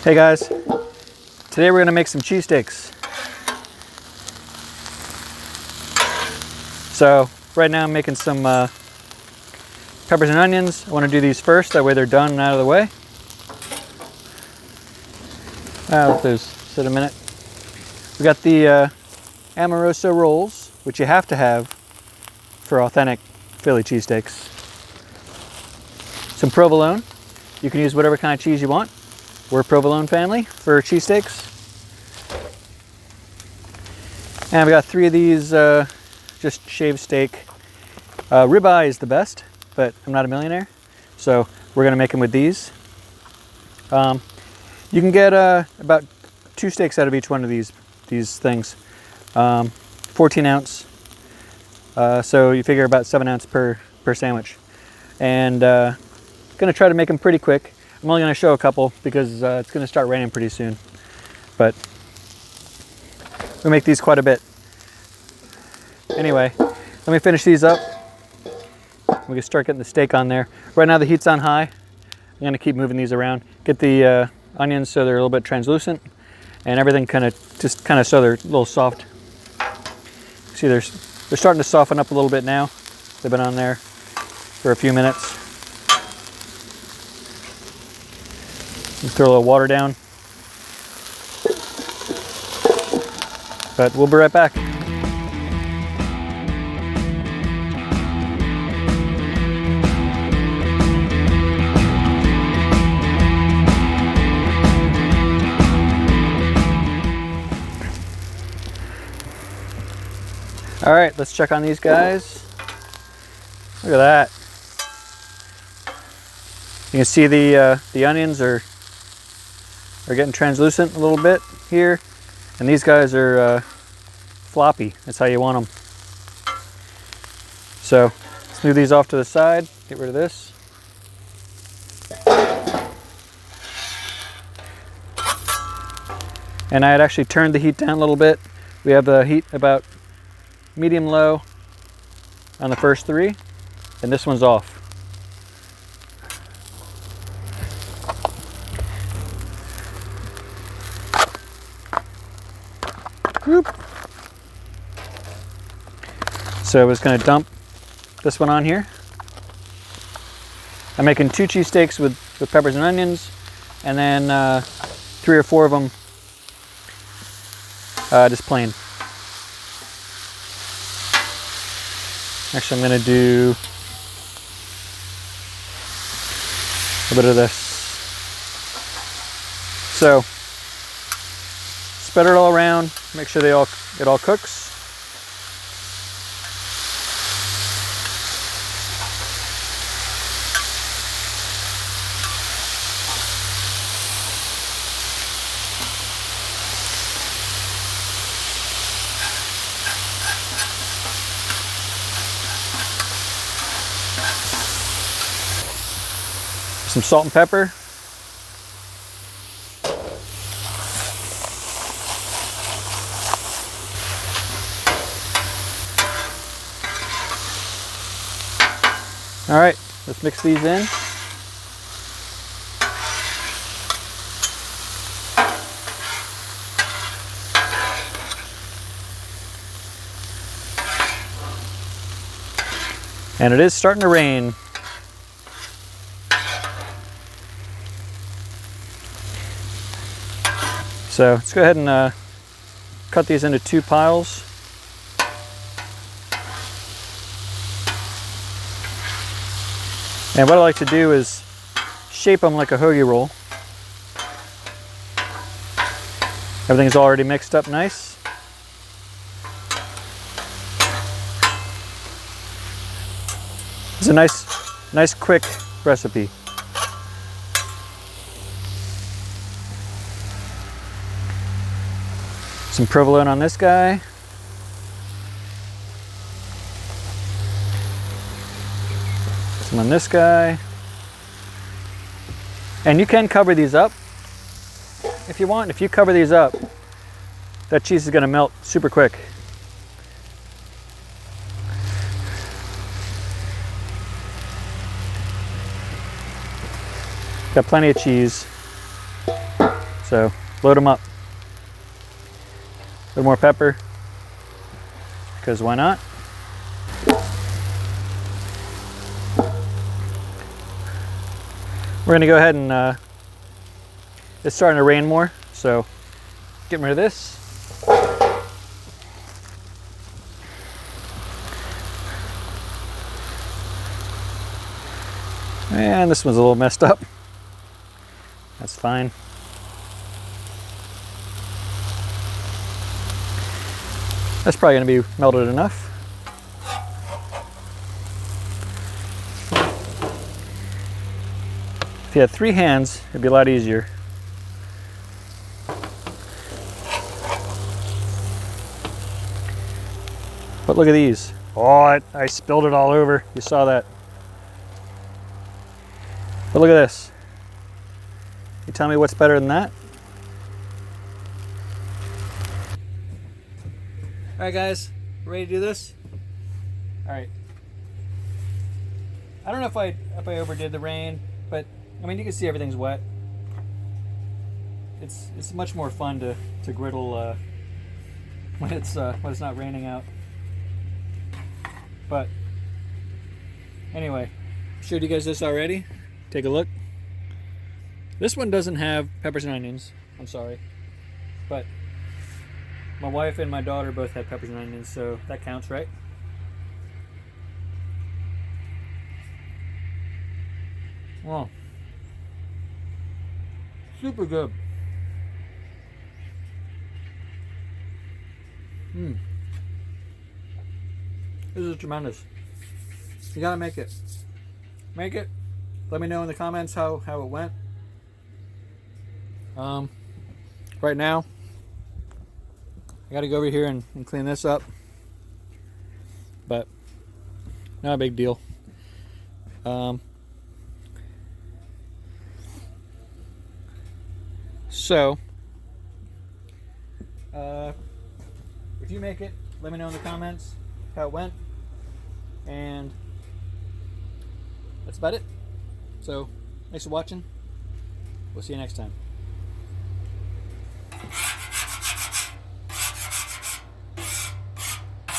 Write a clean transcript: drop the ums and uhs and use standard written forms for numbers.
Hey guys, today we're going to make some cheesesteaks. So right now I'm making some peppers and onions. I want to do these first, that way they're done and out of the way. Let those sit a minute. We got the Amoroso rolls, which you have to have for authentic Philly cheesesteaks. Some provolone. You can use whatever kind of cheese you want. We're a provolone family for cheesesteaks. And we got 3 of these just shaved steak. Ribeye is the best, but I'm not a millionaire, so we're gonna make them with these. You can get about 2 steaks out of each one of these things. 14 ounce, so you figure about 7 ounce per sandwich. And gonna try to make them pretty quick. I'm only gonna show a couple because it's gonna start raining pretty soon. But we make these quite a bit. Anyway, let me finish these up. We can start getting the steak on there. Right now the heat's on high. I'm gonna keep moving these around. Get the onions so they're a little bit translucent, and everything kind of so they're a little soft. See, they're starting to soften up a little bit now. They've been on there for a few minutes. Throw a little water down. But we'll be right back. All right, let's check on these guys. Look at that. You can see the onions are getting translucent a little bit here, and these guys are floppy. That's how you want them. So let's move these off to the side. Get rid of this. And I had actually turned the heat down a little bit. We have the heat about medium-low on the first 3, and this one's off. So I was going to dump this one on here. I'm making 2 cheesesteaks with peppers and onions, and then 3 or 4 of them just plain. Actually, I'm going to do a bit of this. So spread it all around. Make sure it all cooks. Some salt and pepper. All right, let's mix these in. And it is starting to rain. So let's go ahead and cut these into 2 piles. And what I like to do is shape them like a hoagie roll. Everything's already mixed up nice. It's a nice quick recipe. Some provolone on this guy. Some on this guy. And you can cover these up if you want. If you cover these up, that cheese is going to melt super quick. Got plenty of cheese. So load them up. A little more pepper, because why not? We're gonna go ahead and it's starting to rain more, so getting rid of this. And this one's a little messed up. That's fine. That's probably going to be melted enough. If you had 3 hands, it'd be a lot easier. But look at these. Oh, I spilled it all over. You saw that. But look at this. You tell me what's better than that? All right, guys, ready to do this? All right. I don't know if I overdid the rain, but I mean you can see everything's wet. It's much more fun to griddle when it's not raining out. But anyway, showed you guys this already. Take a look. This one doesn't have peppers and onions. I'm sorry, but my wife and my daughter both had peppers and onions, so that counts, right? Wow. Super good. This is tremendous. You gotta make it. Make it. Let me know in the comments how it went. Right now, I gotta go over here and clean this up, but not a big deal. So, if you make it, let me know in the comments how it went, and that's about it. So, thanks for watching. We'll see you next time.